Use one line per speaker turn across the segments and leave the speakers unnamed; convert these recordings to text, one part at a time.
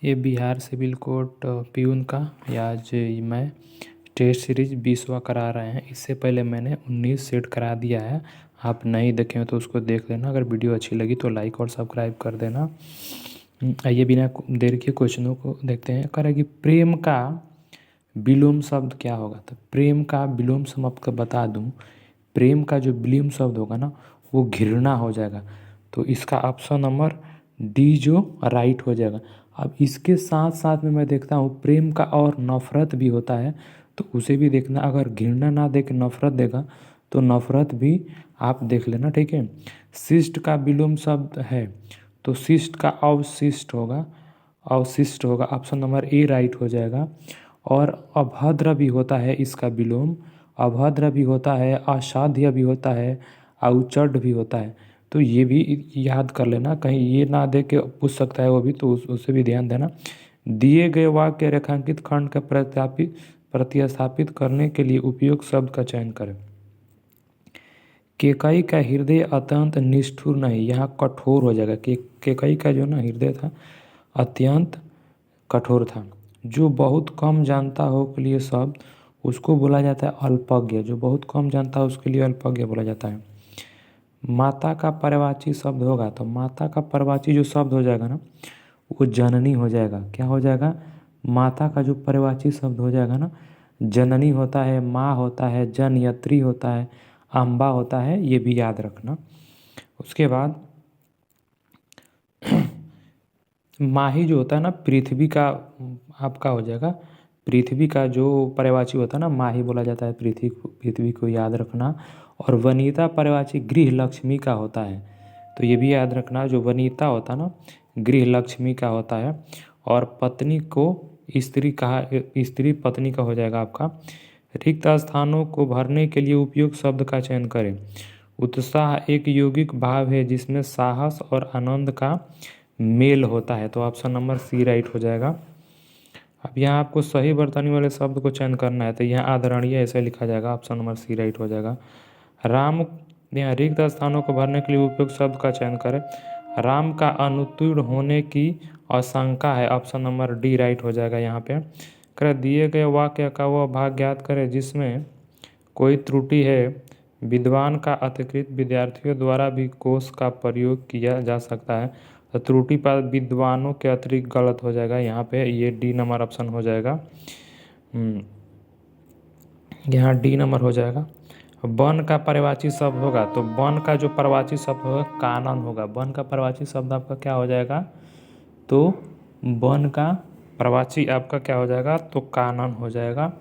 ये Bihar civil court peon का या आज मैं टेस्ट सीरीज 20वां करा रहे हैं। इससे पहले मैंने 19 सेट करा दिया है। आप नहीं देखे हो तो उसको देख लेना। अगर वीडियो अच्छी लगी तो लाइक और सब्सक्राइब कर देना। आइए बिना देर के क्वेश्चनों को देखते हैं। कह रहा है कि प्रेम का विलोम शब्द क्या होगा। तो प्रेम का विलोम शब्द आपको बता दूं, प्रेम का जो विलोम शब्द होगा ना वो घृणा हो जाएगा। तो इसका ऑप्शन नंबर डी जो राइट हो जाएगा। अब इसके साथ साथ में मैं देखता हूँ प्रेम का और नफ़रत भी होता है, तो उसे भी देखना। अगर घृणा ना दे के नफ़रत देगा तो नफ़रत भी आप देख लेना, ठीक है। शिष्ट का विलोम शब्द है तो शिष्ट का अवशिष्ट होगा, अवशिष्ट होगा। ऑप्शन नंबर ए राइट हो जाएगा। और अभद्र भी होता है इसका विलोम, अभद्र भी होता है, असाध्य भी होता है, अउचड भी होता है। तो ये भी याद कर लेना, कहीं ये ना दे के पूछ सकता है वो भी, तो उससे भी ध्यान देना। दिए गए वाक्य रेखांकित खंड का प्रतिस्थापित करने के लिए उपयुक्त शब्द का चयन करें। केकई का हृदय अत्यंत निष्ठुर नहीं, यहाँ कठोर हो जाएगा। केकई का जो ना हृदय था अत्यंत कठोर था। जो बहुत कम जानता हो के लिए शब्द उसको बोला जाता है अल्पज्ञ। जो बहुत कम जानता है उसके लिए अल्पज्ञ बोला जाता है। माता का पर्यायवाची शब्द होगा तो माता का पर्यायवाची जो शब्द हो जाएगा ना वो जननी हो जाएगा। क्या हो जाएगा? माता का जो पर्यायवाची शब्द हो जाएगा ना जननी होता है, माँ होता है, जनयत्री होता है, अम्बा होता है, ये भी याद रखना। उसके बाद माही जो होता है ना पृथ्वी का आपका हो जाएगा। पृथ्वी का जो पर्यायवाची होता है ना माही बोला जाता है, पृथ्वी को याद रखना। और वनिता पर्यायवाची गृह लक्ष्मी का होता है, तो ये भी याद रखना। जो वनिता होता है ना गृह लक्ष्मी का होता है। और पत्नी को स्त्री कहा, स्त्री पत्नी का हो जाएगा आपका। रिक्त स्थानों को भरने के लिए उपयुक्त शब्द का चयन करें। उत्साह एक यौगिक भाव है जिसमें साहस और आनंद का मेल होता है, तो ऑप्शन नंबर सी राइट हो जाएगा। अब यहाँ आपको सही वर्तनी वाले शब्द को चयन करना है, तो यहाँ आदरणीय ऐसे लिखा जाएगा, ऑप्शन नंबर सी राइट हो जाएगा। राम, यहाँ रिक्त स्थानों को भरने के लिए उपयुक्त शब्द का चयन करें। राम का अनुत्तीर्ण होने की आशंका है, ऑप्शन नंबर डी राइट हो जाएगा। यहाँ पे कर दिए गए वाक्य का वह भाग ज्ञात करें जिसमें कोई त्रुटि है। विद्वान का अतिरिक्त विद्यार्थियों द्वारा भी कोश का प्रयोग किया जा सकता है, तो त्रुटि पर विद्वानों के अतिरिक्त गलत हो जाएगा। यहाँ पे ये डी नंबर ऑप्शन हो जाएगा। यहाँ डी नंबर हो जाएगा। वन का पर्यायवाची शब्द होगा तो वन का जो पर्यायवाची शब्द होगा कानन होगा। वन का पर्यायवाची शब्द आपका क्या हो जाएगा? तो वन का पर्यायवाची आपका क्या हो जाएगा? तो कानन हो जाएगा।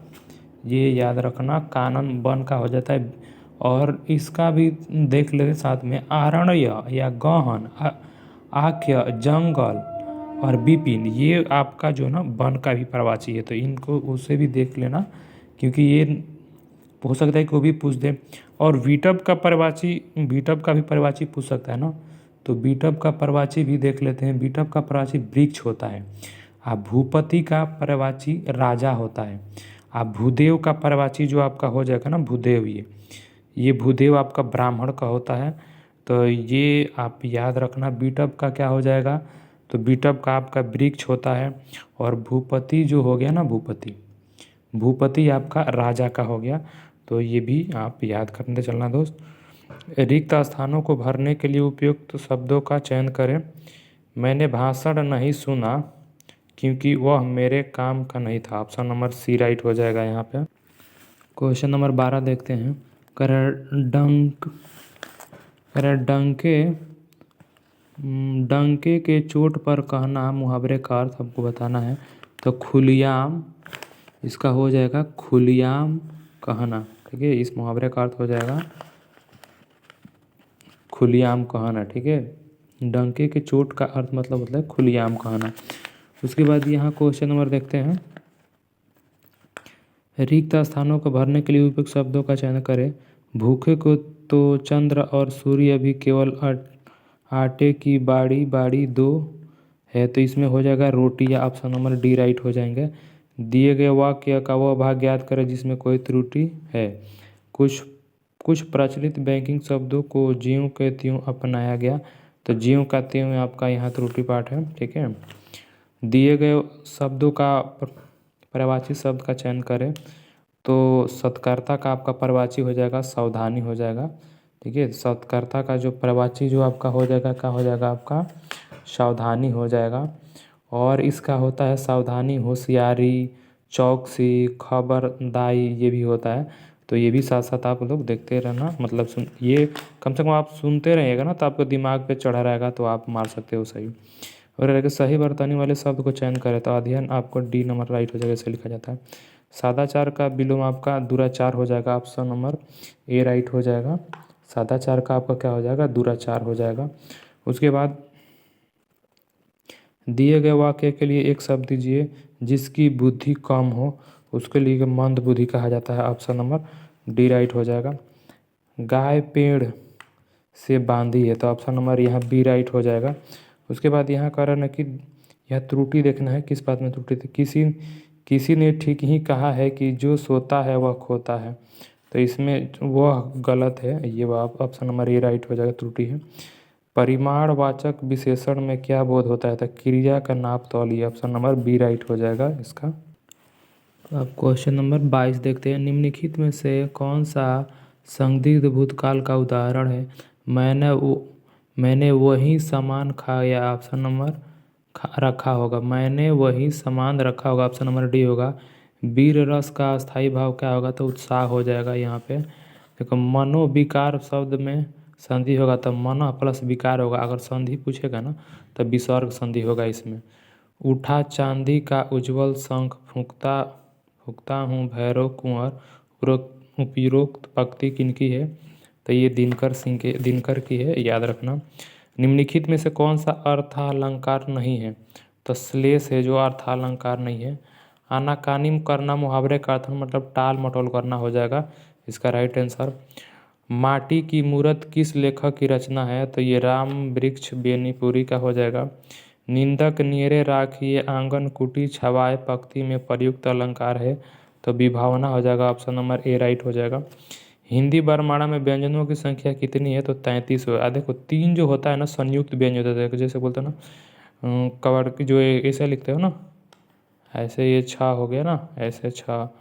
ये याद रखना, कानन वन का हो जाता है। और इसका भी देख लेते साथ में, आरण्य या गहन, आख्य, जंगल और विपिन, ये आपका जो ना वन का भी पर्यायवाची है, तो इनको उसे भी देख लेना क्योंकि ये हो सकता है कि वो भी पूछ दे। और विटप का पर्यायवाची, विटप का भी पर्यायवाची पूछ सकता है ना, तो विटप का पर्यायवाची भी देख लेते हैं। विटप का पर्यायवाची वृक्ष होता है। भूपति का पर्यायवाची राजा होता है। भूदेव का पर्यायवाची जो आपका हो जाएगा ना भूदेव, ये भूदेव आपका ब्राह्मण का होता है, तो ये आप याद रखना। विटप का क्या हो जाएगा? तो विटप का आपका वृक्ष होता है। और भूपति जो हो गया ना भूपति, भूपति आपका राजा का हो गया, तो ये भी आप याद करते चलना दोस्त। रिक्त स्थानों को भरने के लिए उपयुक्त शब्दों का चयन करें। मैंने भाषण नहीं सुना क्योंकि वह मेरे काम का नहीं था, ऑप्शन नंबर सी राइट हो जाएगा। यहाँ पे क्वेश्चन नंबर 12 देखते हैं। डंके के चोट पर कहना, मुहावरे का अर्थ आपको बताना है। तो खुलेआम इसका हो जाएगा खुलेआम कहना, ठीक है। इस मुहावरे का अर्थ हो जाएगा खुलेआम कहना, ठीक है। डंके के चोट का अर्थ मतलब है खुलेआम कहना। उसके बाद यहाँ क्वेश्चन नंबर देखते हैं। रिक्त स्थानों को भरने के लिए उपयुक्त शब्दों का चयन करें। भूखे को तो चंद्र और सूर्य भी केवल आटे की बाड़ी बाड़ी दो है, तो इसमें हो जाएगा रोटी, या ऑप्शन नंबर डी राइट हो जाएंगे। दिए गए वाक्य का वह भाग ज्ञात करें जिसमें कोई त्रुटि है। कुछ प्रचलित बैंकिंग शब्दों को ज्यों के त्यों अपनाया गया, तो ज्यों का त्यों आपका यहाँ त्रुटि पाठ है, ठीक है। दिए गए शब्दों का पर्यायवाची शब्द का चयन करें। तो सत्कर्ता का आपका पर्यायवाची हो जाएगा सावधानी हो जाएगा। ठीक है, सत्कर्ता का जो पर्यायवाची जो आपका हो जाएगा क्या हो जाएगा आपका सावधानी हो जाएगा। और इसका होता है सावधानी, होशियारी, चौकसी, खबरदारी, ये भी होता है। तो ये भी साथ साथ आप लोग देखते रहना, मतलब ये कम से कम आप सुनते रहिएगा ना तो आपको दिमाग पे चढ़ा रहेगा तो आप मार सकते हो सही। और अगर सही वर्तनी वाले शब्द को चयन करें तो अध्ययन आपको डी नंबर राइट हो जाएगा, इसे लिखा जाता है। सादाचार का विलोम आपका दुराचार हो जाएगा, ऑप्शन नंबर ए राइट हो जाएगा। सादाचार का आपका क्या हो जाएगा दुराचार हो जाएगा। उसके बाद दिए गए वाक्य के लिए एक शब्द दीजिए जिसकी बुद्धि कम हो, उसके लिए मंद बुद्धि कहा जाता है, ऑप्शन नंबर डी राइट हो जाएगा। गाय पेड़ से बांधी है तो ऑप्शन नंबर यहाँ बी राइट हो जाएगा। उसके बाद यहाँ कह रहा है कि यह त्रुटि देखना है, किस बात में त्रुटि थी। किसी ने ठीक ही कहा है कि जो सोता है वह खोता है, तो इसमें वह गलत है, ये ऑप्शन नंबर ए राइट हो जाएगा, त्रुटि है। परिमाणवाचक विशेषण में क्या बोध होता है, तो क्रिया का नाप तौलिया, ऑप्शन नंबर बी राइट हो जाएगा इसका। तो अब क्वेश्चन नंबर 22 देखते हैं। निम्नलिखित में से कौन सा संदिग्ध भूतकाल का उदाहरण है। मैंने वही सामान खाया, ऑप्शन नंबर रखा होगा। मैंने वही सामान रखा होगा, ऑप्शन नंबर डी होगा। वीर रस का अस्थायी भाव क्या होगा, तो उत्साह हो जाएगा यहाँ पे। देखो मनोविकार शब्द में संधि होगा तो मन प्लस विकार होगा, अगर संधि पूछेगा ना तो विसर्ग संधि होगा इसमें। उठा चांदी का उज्जवल शंख फूंकता हूँ भैरव कुंवर, उपरोक्त पंक्ति किनकी है, तो ये दिनकर की है, याद रखना। निम्नलिखित में से कौन सा अर्थालंकार नहीं है, तो श्लेष है जो अर्थालंकार नहीं है। आनाकानी करना मुहावरे का अर्थ मतलब टाल मटोल करना हो जाएगा इसका राइट आंसर। माटी की मूरत किस लेखक की रचना है, तो ये राम वृक्ष बेनीपुरी का हो जाएगा। निंदक नियरे राखिए आंगन कुटी छवाए पंक्ति में प्रयुक्त अलंकार है, तो विभावना हो जाएगा, ऑप्शन नंबर ए राइट हो जाएगा। हिंदी वर्णमाला में व्यंजनों की संख्या कितनी है, तो 33 है। देखो 3 जो होता है ना संयुक्त व्यंजन होता है, जैसे बोलते हैं ना कवर की जो ऐसे लिखते हो ना, ऐसे ये छा हो गया ना, ऐसे छा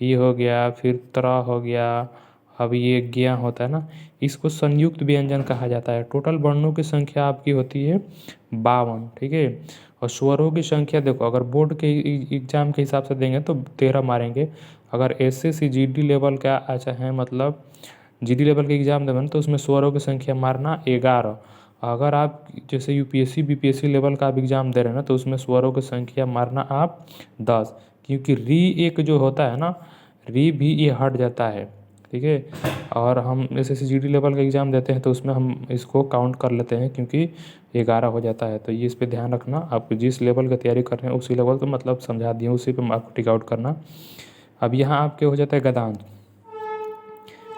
ये हो गया, फिर त्र हो गया, अब ये ज्ञा होता है ना, इसको संयुक्त व्यंजन कहा जाता है। टोटल वर्णों की संख्या आपकी होती है 52, ठीक है। और स्वरों की संख्या देखो अगर बोर्ड के एग्जाम के हिसाब से देंगे तो 13 मारेंगे। अगर एसएससी जीडी लेवल का अच्छा है, मतलब जीडी लेवल के एग्जाम देंगे तो उसमें स्वरों की संख्या मारना 11। अगर आप जैसे यूपीएससी बीपीएससी लेवल का आप एग्जाम दे रहे हैं ना तो उसमें स्वरों की संख्या मारना आप 10, क्योंकि री एक जो होता है ना, री भी ये हट जाता है, ठीक है। और हम जैसे जीडी लेवल का एग्ज़ाम देते हैं तो उसमें हम इसको काउंट कर लेते हैं क्योंकि 11 हो जाता है। तो ये इस पे ध्यान रखना, आप जिस लेवल का तैयारी कर रहे हैं उसी लेवल तो मतलब समझा दिए, उसी पे आपको टिक आउट करना। अब यहाँ आपके हो जाता है गदान।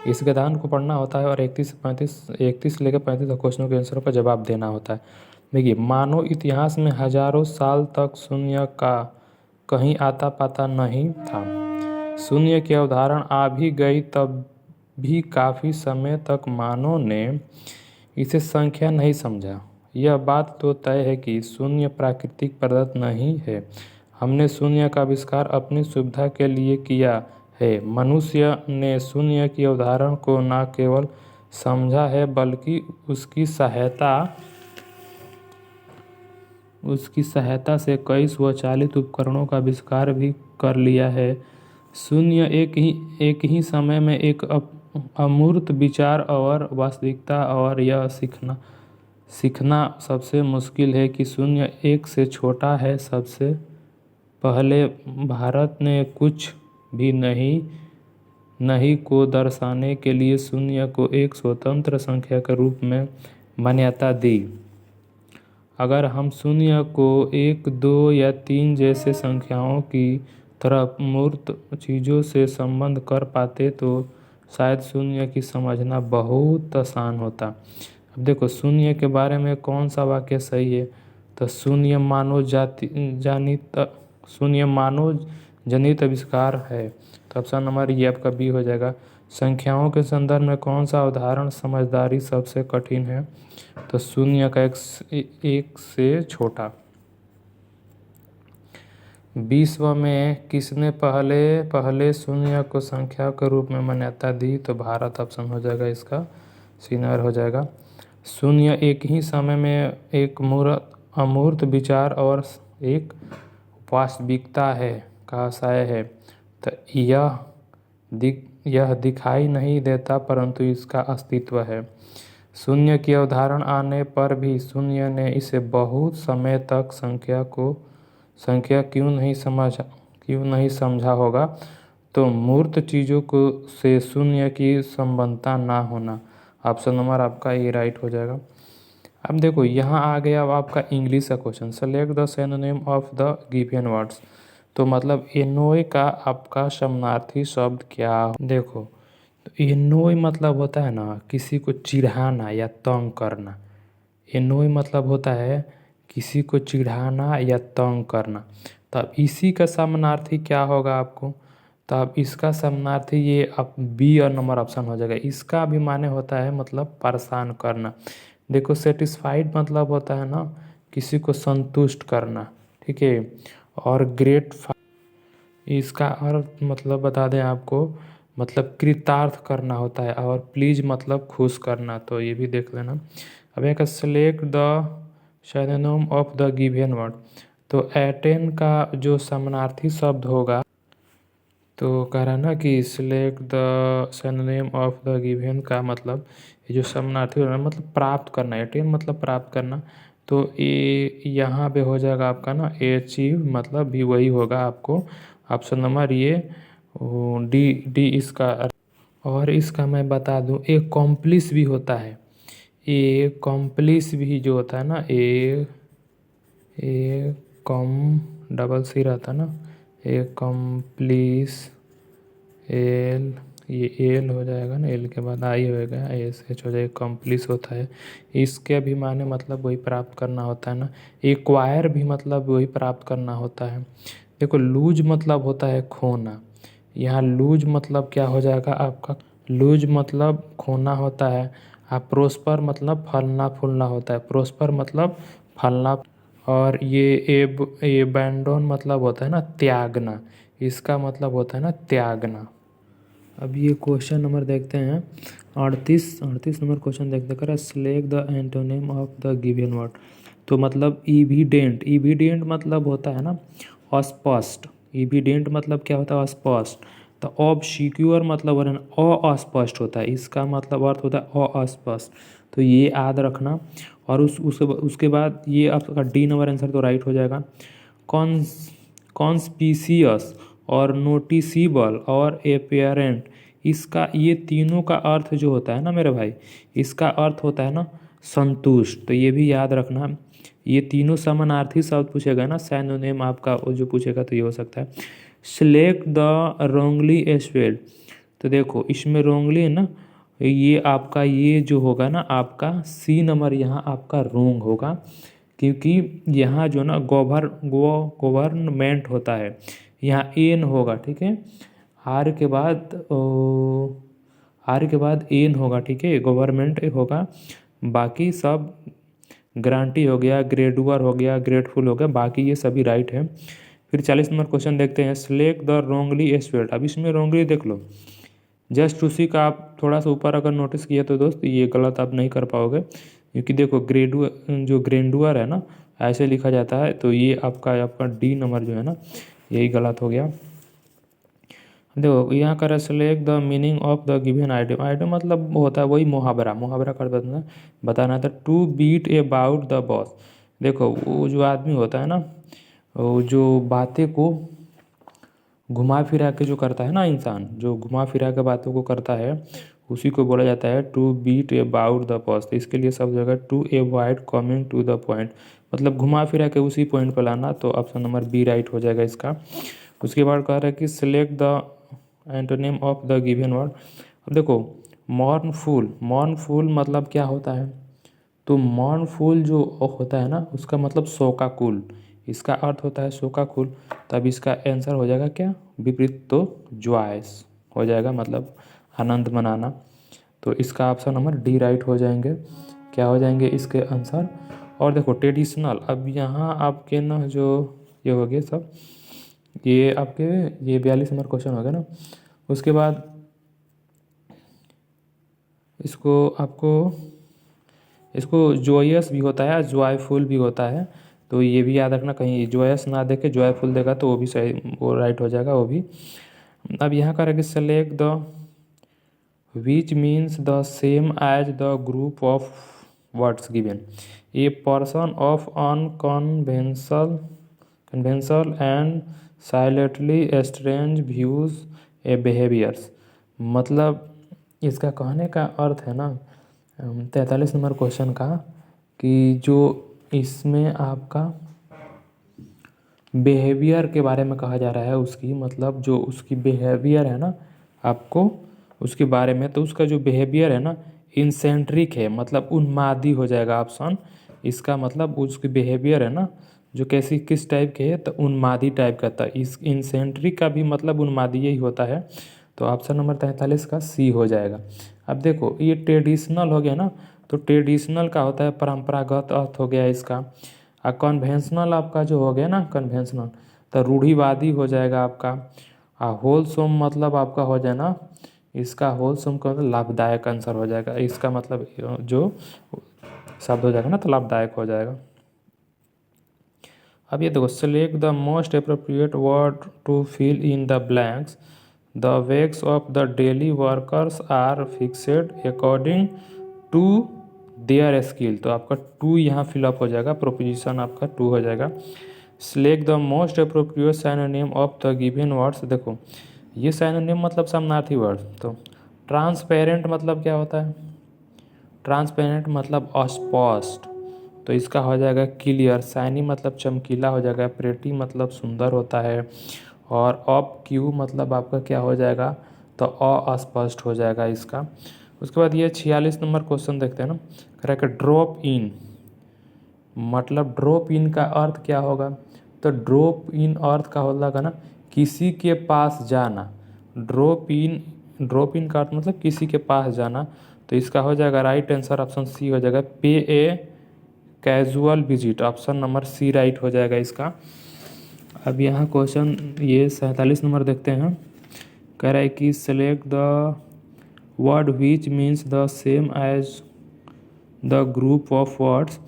इस गदान को पढ़ना होता है और 31 लेकर 35 क्वेश्चनों के आंसरों का जवाब देना होता है। देखिए, मानव इतिहास में हजारों साल तक शून्य का कहीं आता पाता नहीं था। शून्य की अवधारणा आ भी गई तब भी काफ़ी समय तक मानव ने इसे संख्या नहीं समझा। यह बात तो तय है कि शून्य प्राकृतिक पदार्थ नहीं है। हमने शून्य का आविष्कार अपनी सुविधा के लिए किया है। मनुष्य ने शून्य की अवधारणा को न केवल समझा है बल्कि उसकी सहायता से कई स्वचालित उपकरणों का आविष्कार भी कर लिया है। शून्य एक ही समय में एक अमूर्त विचार और वास्तविकता, और यह सीखना सबसे मुश्किल है कि शून्य एक से छोटा है। सबसे पहले भारत ने कुछ भी नहीं को दर्शाने के लिए शून्य को एक स्वतंत्र संख्या के रूप में मान्यता दी। अगर हम शून्य को 1, 2 या 3 जैसे संख्याओं की तरह मूर्त चीज़ों से संबंध कर पाते तो शायद शून्य की समझना बहुत आसान होता। अब देखो शून्य के बारे में कौन सा वाक्य सही है, तो शून्य मानव जनित आविष्कार है, तो ऑप्शन नंबर ये आपका बी हो जाएगा। संख्याओं के संदर्भ में कौन सा उदाहरण समझदारी सबसे कठिन है, तो शून्य का एक से छोटा। विश्व में किसने पहले पहले शून्य को संख्या के रूप में मान्यता दी? तो भारत ऑप्शन हो जाएगा इसका, सी नंबर हो जाएगा। शून्य एक ही समय में एक अमूर्त विचार और एक वास्तविकता है का आशय है। तो यह दिखाई नहीं देता परंतु इसका अस्तित्व है। शून्य की अवधारणा आने पर भी शून्य ने इसे बहुत समय तक संख्या क्यों नहीं समझा होगा? तो मूर्त चीज़ों को से शून्य की संबंधता ना होना। ऑप्शन नंबर आपका ये राइट हो जाएगा। अब देखो यहाँ आ गया अब आपका इंग्लिश का question. Select the synonym of the given words. तो मतलब एनोय का आपका समानार्थी शब्द क्या? देखो तो एनोय मतलब होता है ना किसी को चिढ़ाना या तंग करना। एनोय मतलब होता है किसी को चिढ़ाना या तंग करना। तो अब इसी का समानार्थी क्या होगा आपको? तो अब इसका समानार्थी ये अब बी और नंबर ऑप्शन हो जाएगा। इसका भी माने होता है मतलब परेशान करना। देखो सेटिस्फाइड मतलब होता है ना किसी को संतुष्ट करना, ठीक है। और इसका अर्थ मतलब बता दें आपको, मतलब कृतार्थ करना होता है। और प्लीज मतलब खुश करना, तो ये भी देख लेना। अब एक select the synonym of the given word. तो एटेन का जो समानार्थी शब्द होगा, तो कह रहा ना कि select the synonym of the given का मतलब ये जो समानार्थी होगा मतलब प्राप्त करना। एटेन मतलब प्राप्त करना। तो ये यहाँ पे हो जाएगा आपका ना अचीव, मतलब भी वही होगा आपको। ऑप्शन नंबर ये डी इसका। और इसका मैं बता दूं एक कॉम्प्लिस भी होता है। एक कॉम्प्लिस भी जो होता है ना ए कॉम डबल सी रहता है ना, ए कॉम्प्लिस एल, ये एल हो जाएगा ना, एल के बाद आई होएगा, एस एच हो जाएगा, कॉम्प्लिस होता है। इसके भी माने मतलब वही प्राप्त करना होता है ना। एक्वायर भी मतलब वही प्राप्त करना होता है। देखो लूज मतलब होता है खोना। यहाँ लूज मतलब क्या हो जाएगा आपका? लूज मतलब खोना होता है। आप प्रोस्पर मतलब फलना फूलना होता है। प्रोस्पर मतलब फलना। और ये एबैंडन मतलब होता है ना त्यागना। इसका मतलब होता है ना त्यागना। अब ये क्वेश्चन नंबर देखते हैं 38 नंबर क्वेश्चन देखते कर select the antonym of the given word. तो मतलब इविडेंट मतलब होता है ना अस्पष्ट। इविडेंट मतलब क्या होता है? अस्पष्ट। तो ऑब्सक्योर मतलब है ना अस्पष्ट होता है। इसका मतलब अर्थ होता है अस्पष्ट। तो ये याद रखना। और उसके बाद ये आपका डी नंबर आंसर तो राइट हो जाएगा। कॉन्स्पिशियस और नोटिसिबल और एपेरेंट, इसका ये तीनों का अर्थ जो होता है ना मेरे भाई, इसका अर्थ होता है ना संतुष्ट। तो ये भी याद रखना। ये तीनों समानार्थी शब्द पूछेगा ना, सिनोनिम आपका वो जो पूछेगा तो ये हो सकता है। Select the Rongli spelled. तो देखो इसमें रोंगली है ना, ये आपका ये जो होगा ना आपका सी नंबर यहाँ आपका रोंग होगा। क्योंकि यहाँ जो ना गवर्नमेंट होता है, यहाँ एन होगा, ठीक है। आर के बाद एन होगा, ठीक है, गवर्नमेंट होगा। बाकी सब ग्रांटी हो गया, ग्रेडुअर हो गया, ग्रेटफुल हो गया, बाकी ये सभी राइट है। फिर 40 नंबर क्वेश्चन देखते हैं। Select the Rongli spelled. अब इसमें रोंगली देख लो, जस्ट उसी का आप थोड़ा सा ऊपर अगर नोटिस किया तो दोस्त ये गलत आप नहीं कर पाओगे। क्योंकि देखो ग्रेंडुअर है ना ऐसे लिखा जाता है। तो ये आपका डी नंबर जो है ना यही गलत हो गया। देखो यहाँ कर select the meaning of the given idiom. Idiom मतलब होता है वही मुहावरा कर बताना था। To beat about the boss. देखो वो जो आदमी होता है ना, वो जो बातें को घुमा फिरा के जो करता है ना, इंसान जो घुमा फिरा के बातों को करता है उसी को बोला जाता है to beat about the boss. तो इसके लिए सब जगह to avoid coming to the point, मतलब घुमा फिरा के उसी पॉइंट पर लाना। तो ऑप्शन नंबर बी राइट हो जाएगा इसका। उसके बाद कह रहा है कि select the antonym of the given word. अब देखो मॉर्नफुल मतलब क्या होता है? तो मॉर्नफुल जो होता है ना उसका मतलब शोकाकुल। इसका अर्थ होता है शोकाकुल। तब इसका आंसर हो जाएगा क्या? विपरीत, तो जॉयस हो जाएगा, मतलब आनंद मनाना। तो इसका ऑप्शन नंबर डी राइट हो जाएंगे। क्या हो जाएंगे इसके आंसर? और देखो ट्रेडिशनल, अब यहाँ आपके ना जो ये हो गए सब ये आपके ये 42 नंबर क्वेश्चन हो गया ना। उसके बाद इसको आपको इसको जॉयस भी होता है, जॉयफुल भी होता है, तो ये भी याद रखना, कहीं जॉयस ना देके जॉयफुल देगा तो वो भी सही, वो राइट हो जाएगा वो भी। अब यहाँ करेंगे select the which means the same as the group of words given, a person of conventional and silently strange views a behaviours. मतलब इसका कहने का अर्थ है ना 43 नंबर क्वेश्चन का, कि जो इसमें आपका बिहेवियर के बारे में कहा जा रहा है, उसकी मतलब जो उसकी बिहेवियर है ना आपको उसके बारे में, तो उसका जो बिहेवियर है ना इंसेंट्रिक है, मतलब उन्मादी हो जाएगा ऑप्शन। इसका मतलब उसकी बिहेवियर है ना जो कैसी किस टाइप के है, तो उन्मादी टाइप का था। इस इंसेंट्रिक का भी मतलब उन्मादी ही होता है, तो ऑप्शन नंबर 43 का सी हो जाएगा। अब देखो ये ट्रेडिशनल हो गया ना, तो ट्रेडिशनल का होता है परंपरागत अर्थ हो गया इसका। कन्वेंशनल आपका जो हो गया ना कन्वेंशनल, तो रूढ़िवादी हो जाएगा आपका। होलसोम मतलब आपका हो जाए ना, इसका होलसोम का मतलब लाभदायक आंसर हो जाएगा, इसका मतलब जो शब्द हो जाएगा ना तो लाभदायक हो जाएगा। अब ये देखो select the most appropriate word to fill in the blanks, the wages of the daily workers are fixed according to their skill, तो आपका टू यहाँ फिलअप हो जाएगा, प्रोपोजिशन आपका टू हो जाएगा। Select the most appropriate synonym of the given words, देखो ये साइनोनिम मतलब समानार्थी वर्ड, तो ट्रांसपेरेंट मतलब क्या होता है, ट्रांसपेरेंट मतलब अस्पष्ट, तो इसका हो जाएगा क्लियर। शाइनी मतलब चमकीला हो जाएगा, प्रेटी मतलब सुंदर होता है, और ऑप क्यू मतलब आपका क्या हो जाएगा, तो अस्पष्ट हो जाएगा इसका। उसके बाद ये 46 नंबर क्वेश्चन देखते हैं ना, करेक्ट ड्रॉप इन, मतलब ड्रॉप इन का अर्थ क्या होगा, तो ड्रॉप इन अर्थ का होगा ना किसी के पास जाना। ड्रॉप इन का अर्थ मतलब किसी के पास जाना, तो इसका हो जाएगा राइट आंसर ऑप्शन सी हो जाएगा, pay a casual visit, option number C right हो जाएगा इसका। अब यहाँ क्वेश्चन ये 47 नंबर देखते हैं, कह रहा है कि select the word which means the same as the group of words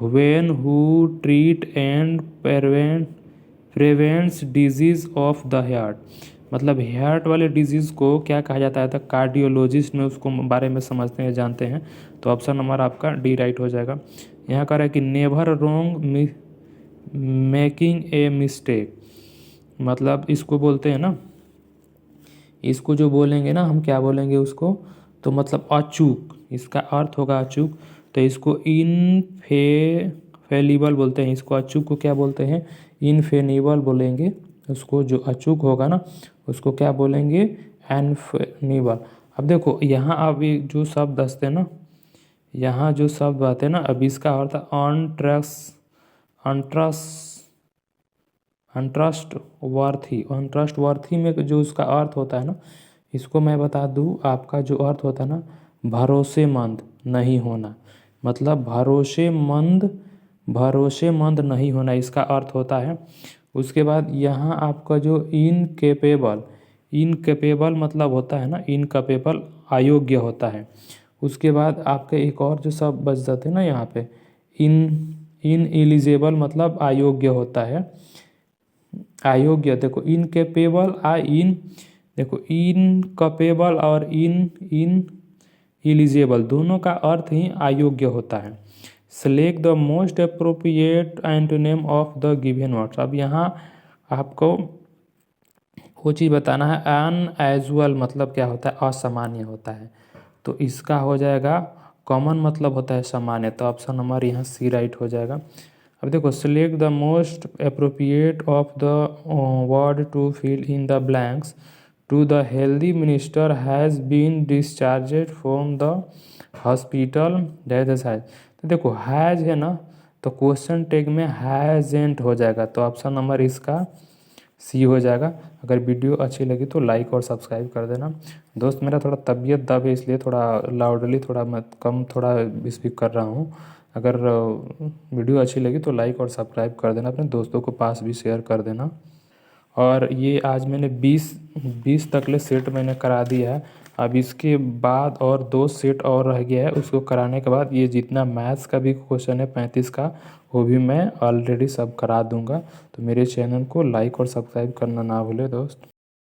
when who treat and prevents disease of the heart, मतलब हार्ट वाले डिजीज़ को क्या कहा जाता है, तो कार्डियोलॉजिस्ट में उसको बारे में समझते हैं जानते हैं, तो ऑप्शन नंबर आपका डी राइट हो जाएगा। यहाँ कह रहा है कि never wrong making a mistake, मतलब इसको बोलते हैं ना, इसको जो बोलेंगे ना हम क्या बोलेंगे उसको, तो मतलब अचूक, इसका अर्थ होगा अचूक, तो इसको इनफेलिबल बोलते हैं, इसको अचूक को क्या बोलते हैं, इनफेनिबल बोलेंगे। उसको जो अचूक होगा ना उसको क्या बोलेंगे, एनफेनिबल। अब देखो यहाँ अभी जो शब्द हंसते हैं ना, यहाँ जो शब्द आते हैं ना, अब इसका अर्थ अनट्रस्ट वर्थी में जो उसका अर्थ होता है ना, इसको मैं बता दूँ, आपका जो अर्थ होता है ना भरोसेमंद नहीं होना, मतलब भरोसेमंद नहीं होना इसका अर्थ होता है। उसके बाद यहाँ आपका जो इनकेपेबल मतलब होता है ना, इनकेपेबल अयोग्य होता है। उसके बाद आपके एक और जो शब्द बच जाते हैं ना यहाँ पे, इनएलिजिबल मतलब अयोग्य होता है, अयोग्य। देखो इनकेपेबल देखो इनकपेबल और इनएलिजिबल दोनों का अर्थ ही अयोग्य होता है। Select the most appropriate antonym of the given words, अब यहाँ आपको वो चीज़ बताना है, अनएजुअल मतलब क्या होता है, असामान्य होता है, तो इसका हो जाएगा कॉमन मतलब होता है सामान्य, तो ऑप्शन नंबर यहाँ सी राइट हो जाएगा। अब देखो select the most appropriate of the word to fill in the blanks, to the healthy minister has been discharged from the hospital that has, तो देखो हैज है ना, तो क्वेश्चन टैग में हैजेंट हो जाएगा, तो ऑप्शन नंबर इसका सी हो जाएगा। अगर वीडियो अच्छी लगी तो लाइक और सब्सक्राइब कर देना। दोस्त मेरा थोड़ा तबीयत दब है इसलिए थोड़ा लाउडली थोड़ा मैं कम थोड़ा स्पीक कर रहा हूँ। अगर वीडियो अच्छी लगी तो लाइक और सब्सक्राइब कर देना, अपने दोस्तों को पास भी शेयर कर देना। और ये आज मैंने 20 तकले सेट मैंने करा दिया है। अब इसके बाद और 2 सेट और रह गया है, उसको कराने के बाद ये जितना मैथ्स का भी क्वेश्चन है 35 का, वो भी मैं ऑलरेडी सब करा दूंगा। तो मेरे चैनल को लाइक और सब्सक्राइब करना ना भूले दोस्त।